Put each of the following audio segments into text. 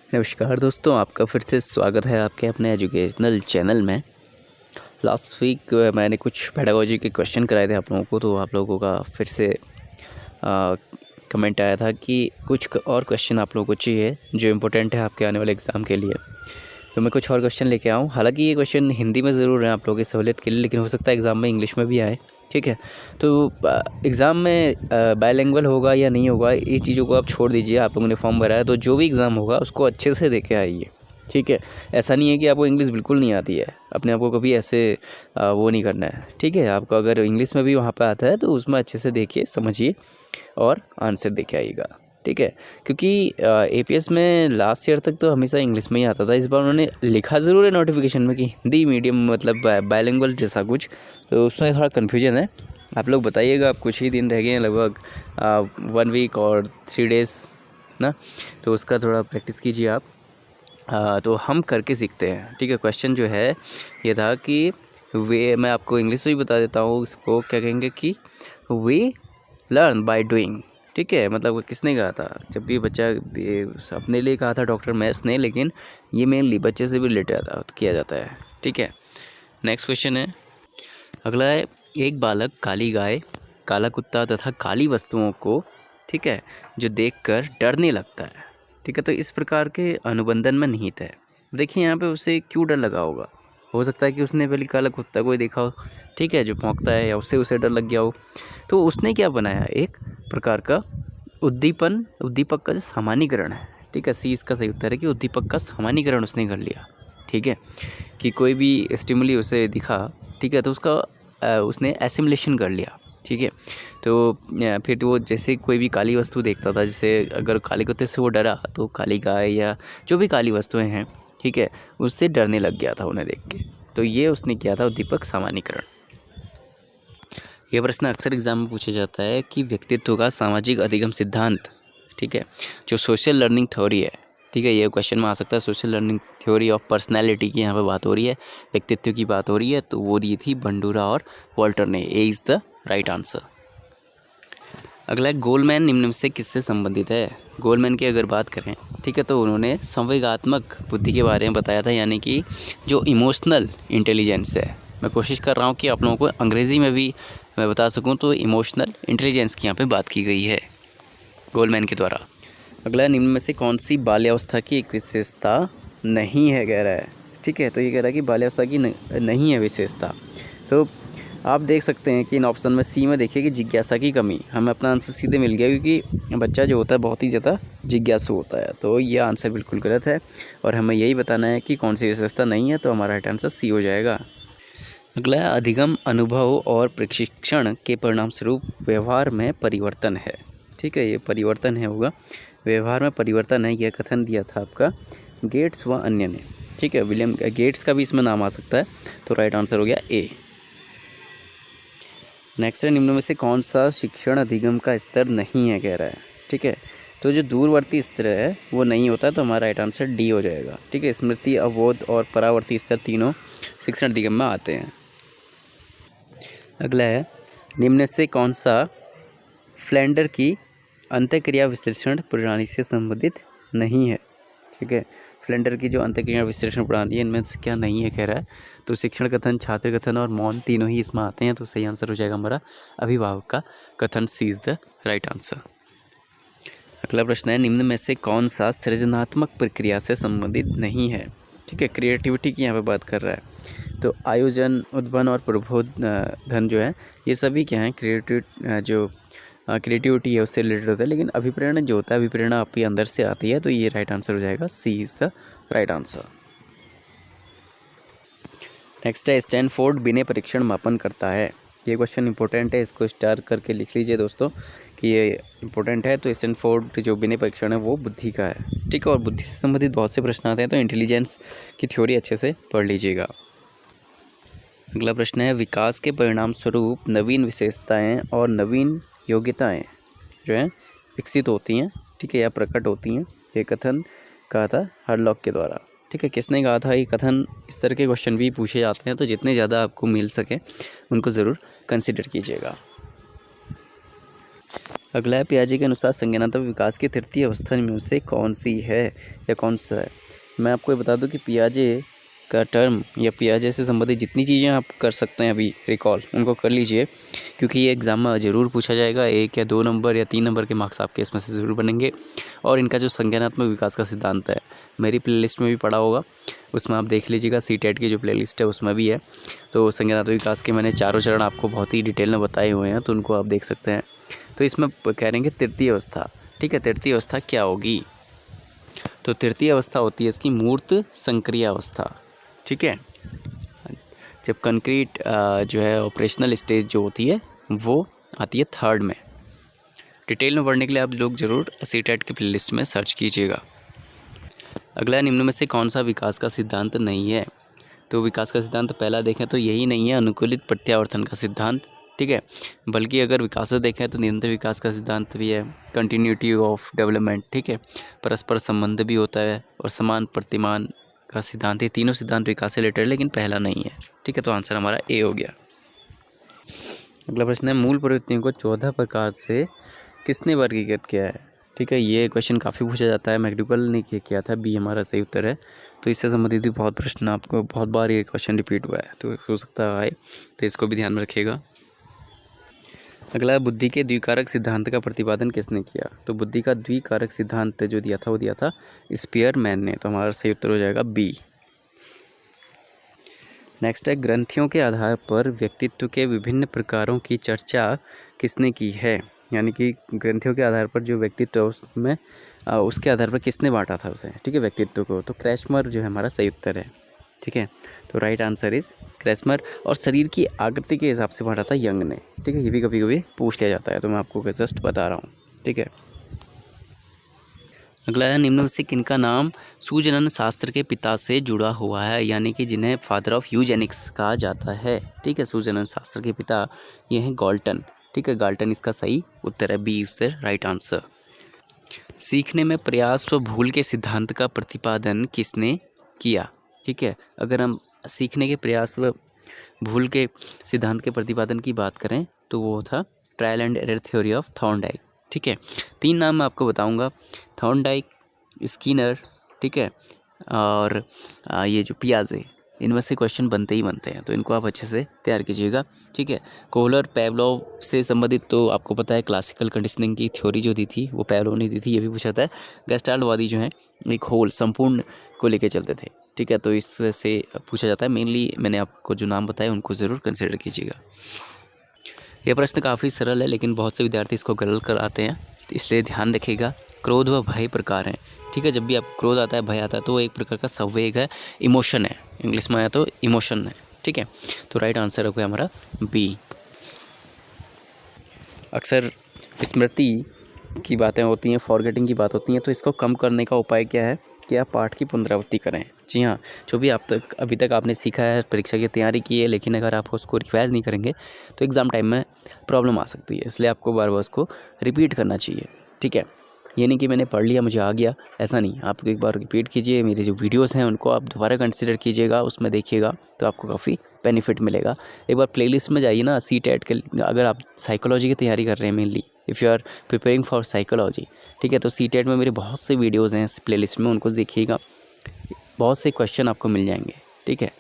नमस्कार दोस्तों, आपका फिर से स्वागत है आपके अपने एजुकेशनल चैनल में। लास्ट वीक मैंने कुछ पेडागोजी के क्वेश्चन कराए थे आप लोगों को, तो आप लोगों का फिर से कमेंट आया था कि कुछ और क्वेश्चन आप लोगों को चाहिए जो इम्पोर्टेंट है आपके आने वाले एग्ज़ाम के लिए। तो मैं कुछ और क्वेश्चन लेके आऊँ। हालांकि ये क्वेश्चन हिंदी में ज़रूर है आप लोगों की सहूलियत के लिए, लेकिन हो सकता है एग्ज़ाम में इंग्लिश में भी आए। ठीक है, तो एग्ज़ाम में बायलैंग्वेज होगा या नहीं होगा, ये चीज़ों को आप छोड़ दीजिए। आप लोगों ने फॉर्म भरा है तो जो भी एग्ज़ाम होगा उसको अच्छे से दे के आइए। ठीक है, ऐसा नहीं है कि आपको इंग्लिश बिल्कुल नहीं आती है, अपने आप को कभी ऐसे वो नहीं करना है। ठीक है, आपको अगर इंग्लिश में भी वहाँ पे आता है तो उसमें अच्छे से देखिए, समझिए और आंसर दे के आइएगा। ठीक है, क्योंकि एपीएस में लास्ट ईयर तक तो हमेशा इंग्लिश में ही आता था। इस बार उन्होंने लिखा ज़रूर है नोटिफिकेशन में कि हिंदी मीडियम मतलब बायलिंगुअल जैसा कुछ, तो उसमें थोड़ा कन्फ्यूजन है। आप लोग बताइएगा, आप कुछ ही दिन रह गए हैं, लगभग 1 वीक और 3 डेज़ ना, तो उसका थोड़ा प्रैक्टिस कीजिए आप। तो हम करके सीखते हैं। ठीक है, क्वेश्चन जो है ये था कि मैं आपको इंग्लिश में भी बता देता हूँ, इसको क्या कहेंगे कि वी लर्न बाय डूइंग। ठीक है, मतलब किसने कहा था, जब भी बच्चा अपने लिए कहा था डॉक्टर मैथ्स ने, लेकिन ये मेनली बच्चे से भी रिलेटेड किया जाता है। ठीक है, नेक्स्ट क्वेश्चन है अगला है, एक बालक काली गाय, काला कुत्ता तथा काली वस्तुओं को, ठीक है, जो देखकर डरने लगता है। ठीक है, तो इस प्रकार के अनुबंधन में निहित है। देखिए यहाँ पे उसे क्यों डर लगा होगा। हो सकता है कि उसने पहले काला कुत्ता को ही देखा हो, ठीक है, जो भौंकता है, या उससे उसे डर लग गया हो। तो उसने क्या बनाया, एक प्रकार का उद्दीपक का जो सामान्यीकरण है। ठीक है, सी इसका सही उत्तर है कि उद्दीपक का सामान्यीकरण उसने कर लिया। ठीक है, कि कोई भी स्टिमुली उसे दिखा, ठीक है, तो उसका उसने एसिमुलेशन कर लिया। ठीक है, तो फिर वो जैसे कोई भी काली वस्तु देखता था, जैसे अगर काले कुत्ते से वो डरा तो काली गाय या जो भी काली वस्तुएं हैं, ठीक है, उससे डरने लग गया था उन्हें देख के। तो ये उसने किया था उद्दीपक सामान्यीकरण। यह प्रश्न अक्सर एग्जाम में पूछा जाता है कि व्यक्तित्व का सामाजिक अधिगम सिद्धांत, ठीक है, जो सोशल लर्निंग थ्योरी है। ठीक है, ये क्वेश्चन में आ सकता है। Social learning theory of personality की यहाँ पे बात हो रही है, व्यक्तित्व की बात हो रही है, तो वो दी थी बंडूरा और वॉल्टर ने। A is the right answer. अगला है, गोलमैन निम्न में से किससे संबंधित है। गोलमैन की अगर बात करें, ठीक है, तो उन्होंने संवेगात्मक बुद्धि के बारे में बताया था, यानी कि जो इमोशनल इंटेलिजेंस है। मैं कोशिश कर रहा हूँ कि आप लोगों को अंग्रेज़ी में भी मैं बता सकूँ, तो इमोशनल इंटेलिजेंस की यहाँ पे बात की गई है गोलमैन के द्वारा। अगला, निम्न में से कौन सी बाल्यावस्था की एक विशेषता नहीं है, कह रहा है। ठीक है, तो ये कह रहा है कि बाल्यावस्था की नहीं है विशेषता। तो आप देख सकते हैं कि इन ऑप्शन में सी में देखिए कि जिज्ञासा की कमी। हमें अपना आंसर सीधे मिल गया, क्योंकि बच्चा जो होता है बहुत ही ज़्यादा जिज्ञासु होता है। तो ये आंसर बिल्कुल गलत है, और हमें यही बताना है कि कौन सी विशेषता नहीं है, तो हमारा राइट आंसर सी हो जाएगा। अगला, अधिगम अनुभव और प्रशिक्षण के परिणाम स्वरूप व्यवहार में परिवर्तन है। ठीक है, ये परिवर्तन है होगा, व्यवहार में परिवर्तन है, यह कथन दिया था आपका गेट्स व अन्य ने। ठीक है, विलियम गेट्स का भी इसमें नाम आ सकता है, तो राइट आंसर हो गया ए। नेक्स्ट है, निम्न में से कौन सा शिक्षण अधिगम का स्तर नहीं है, कह रहा है। ठीक है, तो जो दूरवर्ती स्तर है वो नहीं होता, तो हमारा राइट आंसर डी हो जाएगा। ठीक है, स्मृति, अवबोध और परावर्ती स्तर तीनों शिक्षण अधिगम में आते हैं। अगला है, निम्न से कौन सा फ्लेंडर की अंतःक्रिया विश्लेषण प्रणाली से संबंधित नहीं है। ठीक है, फ्लेंडर की जो अंतःक्रिया विश्लेषण प्रणाली है, इनमें से क्या नहीं है, कह रहा है। तो शिक्षण कथन, छात्र कथन और मौन तीनों ही इसमें आते हैं, तो सही आंसर हो जाएगा हमारा अभिभावक का कथन। सी इज द राइट आंसर। अगला प्रश्न है, निम्न में से कौन सा सृजनात्मक प्रक्रिया से संबंधित नहीं है। ठीक है, क्रिएटिविटी की यहाँ पे बात कर रहा है। तो आयोजन, उद्भवन और प्रबोधन जो है, ये सभी क्या हैं, क्रिएटिविटी है उससे रिलेटेड होता है। लेकिन अभिप्रेरण जो होता है, अभिप्रेरणा आपके अंदर से आती है, तो ये राइट आंसर हो जाएगा। C is the right answer. Next है, स्टैनफोर्ड बिना परीक्षण मापन करता है। ये क्वेश्चन इंपॉर्टेंट है, इसको स्टार करके लिख लीजिए दोस्तों कि ये इंपॉर्टेंट है। तो स्टैनफोर्ड जो बिना परीक्षण है वो बुद्धि का है। ठीक है, और बुद्धि से संबंधित बहुत से प्रश्न आते हैं, तो इंटेलिजेंस की थ्योरी अच्छे से पढ़ लीजिएगा। अगला प्रश्न है, विकास के परिणाम स्वरूप नवीन विशेषताएं और नवीन योग्यताएं जो हैं विकसित होती हैं, ठीक है, या प्रकट होती हैं। ये कथन कहा था हरलॉक के द्वारा। ठीक है, किसने कहा था ये कथन। इस तरह के क्वेश्चन भी पूछे जाते हैं, तो जितने ज़्यादा आपको मिल सके उनको ज़रूर कंसिडर कीजिएगा। अगला है पियाजे के अनुसार संज्ञानात्मक विकास की तृतीय अवस्था में से कौन सी है या कौन सा है। मैं आपको ये बता दूं कि पियाजे का टर्म या पियाजे से संबंधित जितनी चीज़ें आप कर सकते हैं अभी रिकॉल उनको कर लीजिए, क्योंकि ये एग्ज़ाम में ज़रूर पूछा जाएगा। 1 या 2 नंबर या 3 नंबर के मार्क्स आपके इसमें से ज़रूर बनेंगे। और इनका जो संज्ञानात्मक विकास का सिद्धांत है मेरी प्लेलिस्ट में भी पड़ा होगा, उसमें आप देख लीजिएगा। सीटेट की जो प्लेलिस्ट है उसमें भी है। तो संज्ञानात्मक विकास के मैंने चारों चरण आपको बहुत ही डिटेल में बताए हुए हैं, तो उनको आप देख सकते हैं। तो इसमें कह रहे हैं तृतीय अवस्था, ठीक है, तृतीय अवस्था क्या होगी। तो तृतीय अवस्था होती है इसकी मूर्त संक्रिय अवस्था, ठीक है। जब कंक्रीट जो है ऑपरेशनल स्टेज जो होती है वो आती है थर्ड में। डिटेल में पढ़ने के लिए आप लोग ज़रूर सीटेट की प्लेलिस्ट में सर्च कीजिएगा। अगला, निम्न में से कौन सा विकास का सिद्धांत नहीं है। तो विकास का सिद्धांत पहला देखें तो यही नहीं है अनुकूलित प्रत्यावर्तन का सिद्धांत, ठीक है। बल्कि अगर विकास देखें तो निरंतर विकास का सिद्धांत भी है, कंटिन्यूटी ऑफ डेवलपमेंट, ठीक है, परस्पर संबंध भी होता है और समान प्रतिमान का सिद्धांत। ये तीनों सिद्धांत विकास से रिलेटेड, लेकिन पहला नहीं है, ठीक है। तो आंसर हमारा ए हो गया। अगला प्रश्न है मूल प्रवृत्तियों को 14 प्रकार से किसने वर्गीकृत किया है, ठीक है। ये क्वेश्चन काफ़ी पूछा जाता है, मैकडुगल ने किया था, बी हमारा सही उत्तर है। तो इससे संबंधित भी बहुत प्रश्न आपको बहुत बार ये क्वेश्चन रिपीट हुआ है, तो हो सकता है, तो इसको भी ध्यान में रखिएगा। अगला, बुद्धि के द्विकारक सिद्धांत का प्रतिपादन किसने किया। तो बुद्धि का द्विकारक सिद्धांत जो दिया था वो दिया था स्पीयरमैन ने। तो हमारा सही उत्तर हो जाएगा बी। नेक्स्ट है ग्रंथियों के आधार पर व्यक्तित्व के विभिन्न प्रकारों की चर्चा किसने की है। यानी कि ग्रंथियों के आधार पर जो व्यक्तित्व उसमें उसके आधार पर किसने बांटा था उसे, ठीक है, व्यक्तित्व को। तो क्रैस्मर जो है हमारा सही उत्तर है, ठीक है। तो राइट आंसर इज क्रैस्मर। और शरीर की आकृति के हिसाब से बांटा था यंग ने, ठीक है। ये भी कभी कभी पूछ लिया जाता है, तो मैं आपको जस्ट बता रहा हूँ, ठीक है। अगला है निम्न में से किनका नाम सूजनन शास्त्र के पिता से जुड़ा हुआ है, यानी कि जिन्हें फादर ऑफ यूजेनिक्स कहा जाता है, ठीक है। सूजनन शास्त्र के पिता ये हैं गाल्टन, ठीक है। गाल्टन इसका सही उत्तर है, B is the right answer. सीखने में प्रयास व भूल के सिद्धांत का प्रतिपादन किसने किया, ठीक है। अगर हम सीखने के प्रयास व भूल के सिद्धांत के प्रतिपादन की बात करें तो वो था trial and error theory of Thorndike, ठीक है। 3 नाम मैं आपको बताऊंगा, थॉर्नडाइक, स्किनर, ठीक है, और ये जो पियाजे, इनमें से क्वेश्चन बनते ही बनते हैं, तो इनको आप अच्छे से तैयार कीजिएगा, ठीक है। कोहलर पेवलोव से संबंधित तो आपको पता है, क्लासिकल कंडीशनिंग की थ्योरी जो दी थी वो पेवलोव ने दी थी, ये भी पूछा था। गेस्टाल्टवादी जो है एक होल संपूर्ण को लेके चलते थे, ठीक है। तो इससे पूछा जाता है। मेनली मैंने आपको जो नाम बताए उनको ज़रूर कंसिडर कीजिएगा। यह प्रश्न काफ़ी सरल है, लेकिन बहुत से विद्यार्थी इसको गलत कराते हैं, इसलिए ध्यान रखिएगा। क्रोध व भय प्रकार हैं, ठीक है। जब भी आप क्रोध आता है, भय आता है, तो वो एक प्रकार का संवेग है, इमोशन है, इंग्लिश में आया तो इमोशन है, ठीक है। तो राइट आंसर हो गया हमारा बी। अक्सर स्मृति की बातें होती हैं, फॉरगेटिंग की बात होती हैं, तो इसको कम करने का उपाय क्या है कि आप पाठ की पुनरावृत्ति करें। जी हाँ, जो भी अभी तक आपने सीखा है, परीक्षा की तैयारी की है, लेकिन अगर आप उसको रिवाइज नहीं करेंगे तो एग्ज़ाम टाइम में प्रॉब्लम आ सकती है, इसलिए आपको बार बार उसको रिपीट करना चाहिए, ठीक है। ये नहीं कि मैंने पढ़ लिया मुझे आ गया, ऐसा नहीं। आप एक बार रिपीट कीजिए, मेरे जो वीडियोस हैं उनको आप दोबारा कंसिडर कीजिएगा, उसमें देखिएगा तो आपको काफ़ी बेनिफिट मिलेगा। एक बार प्लेलिस्ट में जाइए ना, सीटेट के, अगर आप साइकोलॉजी की तैयारी कर रहे हैं mainly, if you are preparing for psychology, ठीक है, तो सीटेट में मेरे बहुत से वीडियोज़ हैं इस प्लेलिस्ट में, उनको देखिएगा, बहुत से क्वेश्चन आपको मिल जाएंगे, ठीक है।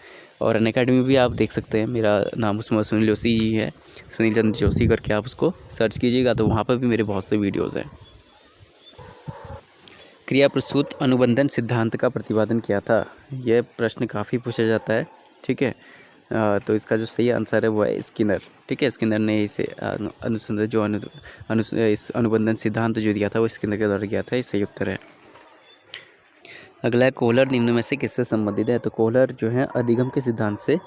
और अनअकैडमी भी आप देख सकते हैं, मेरा नाम उसमें सुनील जोशी जी है, सुनील चंद्र जोशी करके आप उसको सर्च कीजिएगा, तो वहाँ पर भी मेरे बहुत से वीडियोज़ हैं। क्रिया प्रसूत अनुबंधन सिद्धांत का प्रतिपादन किया था, यह प्रश्न काफ़ी पूछा जाता है, ठीक है। तो इसका जो सही आंसर है वो है स्किनर, ठीक है। स्किनर ने इसे अनुसंधान जो इस अनुबंधन सिद्धांत जो दिया था वो स्किनर के द्वारा किया था, ये सही उत्तर है। अगला है कोहलर निम्न में से किससे संबंधित है। तो कोहलर जो है अधिगम के सिद्धांत से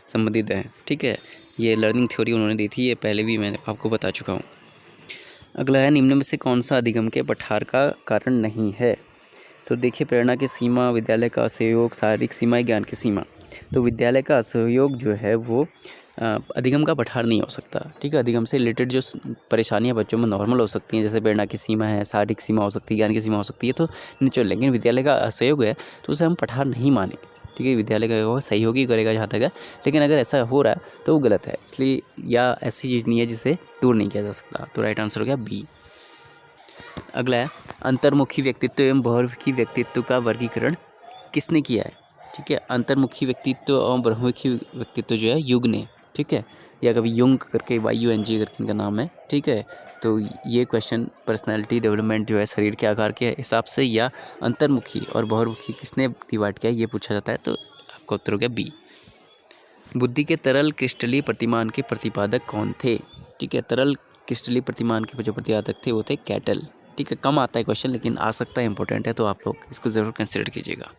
संबंधित है, ठीक है। ये लर्निंग थ्योरी उन्होंने दी थी, ये पहले भी मैं आपको बता चुका हूँ। अगला है निम्न में से कौन सा अधिगम के पठार का कारण नहीं है। तो देखिए, प्रेरणा की सीमा, विद्यालय का असहयोग, शारीरिक सीमा, ज्ञान की सीमा। तो विद्यालय का असहयोग जो है वो अधिगम का पठार नहीं हो सकता, ठीक है। अधिगम से रिलेटेड जो परेशानियां बच्चों में नॉर्मल हो सकती हैं, जैसे प्रेरणा की सीमा है, शारीरिक सीमा हो सकती है, ज्ञान की सीमा हो सकती है, तो नेचुरल। लेकिन विद्यालय का असहयोग है तो उसे हम पठार नहीं मानेंगे, ठीक है। विद्यालय का सहयोगी करेगा जहाँ तक है, लेकिन अगर ऐसा हो रहा है तो वो गलत है, इसलिए या ऐसी चीज़ नहीं है जिसे दूर नहीं किया जा सकता। तो राइट आंसर हो गया बी। अगला है अंतर्मुखी व्यक्तित्व एवं बहुमुखी व्यक्तित्व का वर्गीकरण किसने किया है? ठीक है, अंतर्मुखी व्यक्तित्व और बहुमुखी व्यक्तित्व जो है युग ने, ठीक है, या कभी युंग करके YUNG करके इनका नाम है, ठीक है। तो ये क्वेश्चन पर्सनालिटी डेवलपमेंट जो है शरीर के आकार के हिसाब से या अंतर्मुखी और बहुमुखी किसने डिवाइड किया ये पूछा जाता है, तो आपका उत्तर हो गया बी। बुद्धि के तरल क्रिस्टलीय प्रतिमान के प्रतिपादक कौन थे? ठीक है, तरल क्रिस्टलीय प्रतिमान के जो प्रतिपादक थे वो थे कैटल। ठीक है, कम आता है क्वेश्चन लेकिन आ सकता है, इंपॉर्टेंट है, तो आप लोग इसको ज़रूर कंसिडर कीजिएगा।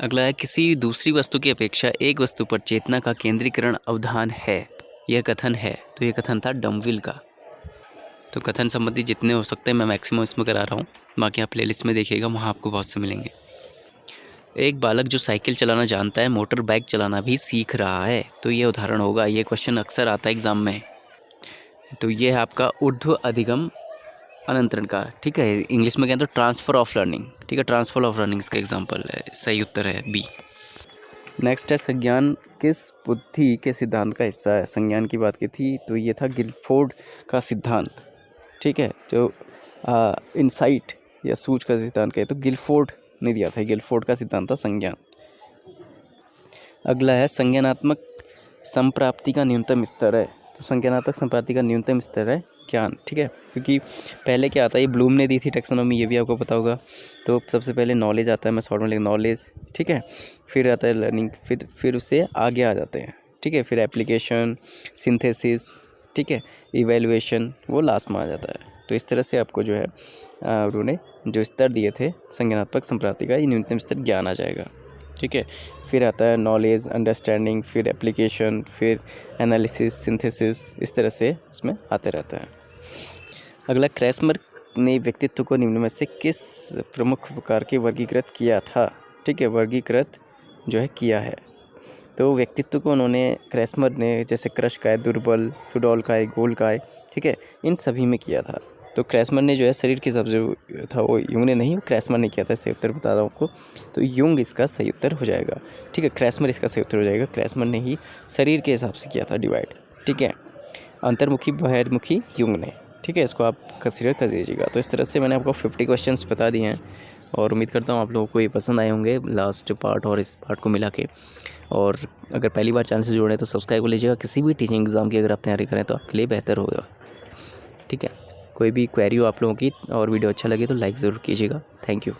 अगला है किसी दूसरी वस्तु की अपेक्षा एक वस्तु पर चेतना का केंद्रीकरण अवधान है, यह कथन है, तो यह कथन था डमविल का। तो कथन संबंधी जितने हो सकते हैं मैं मैक्सिमम इसमें करा रहा हूँ, बाकी आप प्लेलिस्ट में देखिएगा, वहाँ आपको बहुत से मिलेंगे। एक बालक जो साइकिल चलाना जानता है मोटर बाइक चलाना भी सीख रहा है, तो ये उदाहरण होगा। ये क्वेश्चन अक्सर आता है एग्जाम में। तो ये है आपका ऊर्ध्व अधिगम अनंतरण का, ठीक है, इंग्लिश में कहते हैं तो ट्रांसफ़र ऑफ लर्निंग। ठीक है, ट्रांसफ़र ऑफ लर्निंग इसका एग्जाम्पल है, सही उत्तर है बी। नेक्स्ट है संज्ञान किस बुद्धि के सिद्धांत का हिस्सा है? संज्ञान की बात की थी तो ये था गिलफोर्ड का सिद्धांत। ठीक है, जो इनसाइट या सूझ का सिद्धांत कहे तो गिलफोर्ड ने दिया था, गिलफोर्ड का सिद्धांत था संज्ञान। अगला है संज्ञानात्मक संप्राप्ति का न्यूनतम स्तर है, तो संज्ञानात्मक संप्राप्ति का न्यूनतम स्तर है ज्ञान। ठीक है, क्योंकि पहले क्या आता है, ये ब्लूम ने दी थी टैक्सोनॉमी, ये भी आपको पता होगा। तो सबसे पहले नॉलेज आता है, मैं शॉर्ट में लिख नॉलेज, ठीक है, फिर आता है लर्निंग, फिर उससे आगे आ जाते हैं। ठीक है, फिर एप्लीकेशन, सिंथेसिस, ठीक है, इवेल्युएशन, वो लास्ट में आ जाता है। तो इस तरह से आपको जो है उन्होंने जो स्तर दिए थे संज्ञानात्मक संप्राप्ति का, ये न्यूनतम स्तर ज्ञान आ जाएगा। ठीक है, फिर आता है नॉलेज, अंडरस्टैंडिंग, फिर एप्लीकेशन, फिर एनालिसिस, सिंथेसिस, इस तरह से इसमें आते रहता है। अगला, क्रैस्मर ने व्यक्तित्व को निम्न में से किस प्रमुख प्रकार के वर्गीकृत किया था? ठीक है, वर्गीकृत जो है किया है, तो व्यक्तित्व को उन्होंने क्रैस्मर ने जैसे क्रशकाय, दुर्बल, सुडोलकाय, गोलकाय, ठीक है, इन सभी में किया था। तो क्रैस्मर ने जो है शरीर के हिसाब से था, वो युंग ने नहीं, क्रैस्मर ने किया था। सही उत्तर बता रहा हूँ आपको, तो युंग इसका सही उत्तर हो जाएगा। ठीक है, क्रैस्मर इसका सही उत्तर हो जाएगा, क्रैस्मर ने ही शरीर के हिसाब से किया था डिवाइड। ठीक है, अंतर्मुखी बहिर्मुखी युंग ने। ठीक है, इसको आप कंसीडर कर दीजिएगा। तो इस तरह से मैंने आपको 50 क्वेश्चंस बता दिए हैं और उम्मीद करता हूँ आप लोगों को ये पसंद आए होंगे, लास्ट पार्ट और इस पार्ट को मिला के। और अगर पहली बार चैनल से जुड़े हैं तो सब्सक्राइब कर लीजिएगा। किसी भी टीचिंग एग्ज़ाम की अगर आप तैयारी करें तो आपके लिए बेहतर होगा। ठीक है, कोई भी क्वेरी हो आप लोगों की और वीडियो अच्छा लगे तो लाइक ज़रूर कीजिएगा। Thank you.